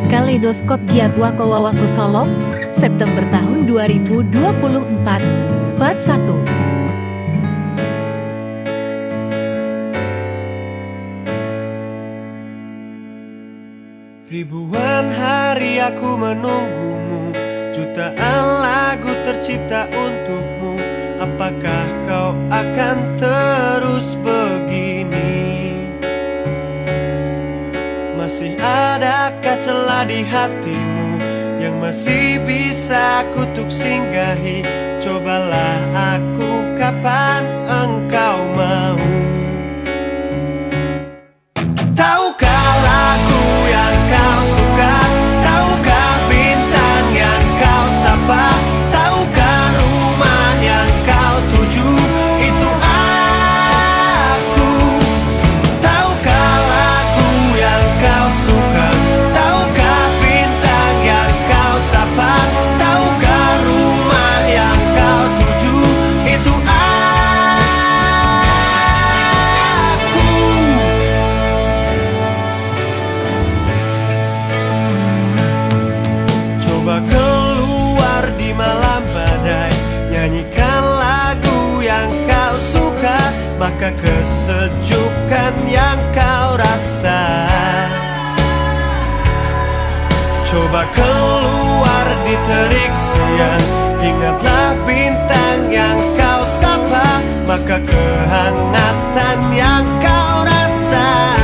Kaleidoskop Giatwa Kowawako Solo, September tahun 2024, Part 1. Ribuan hari aku menunggumu, jutaan lagu tercipta untukmu. Apakah kau akan terus begini? Masih adakah celah di hatimu yang masih bisa kutuk singgahi? Cobalah aku kapan engkau mau. Tahukah lagu yang kau suka? Tahukah bintang yang kau sapa? Tahukah rumah yang kau tuju? Itu aku. Tahukah lagu yang kau suka? Tahukah bintang yang kau sapa? Tahukah rumah yang kau tuju? Itu aku. Coba keluar di malam badai, nyanyikan lagu yang kau suka, maka kesejukan yang kau rasa. Coba keluar di terik siang, ingatlah bintang yang kau sapa, maka kehangatan yang kau rasa.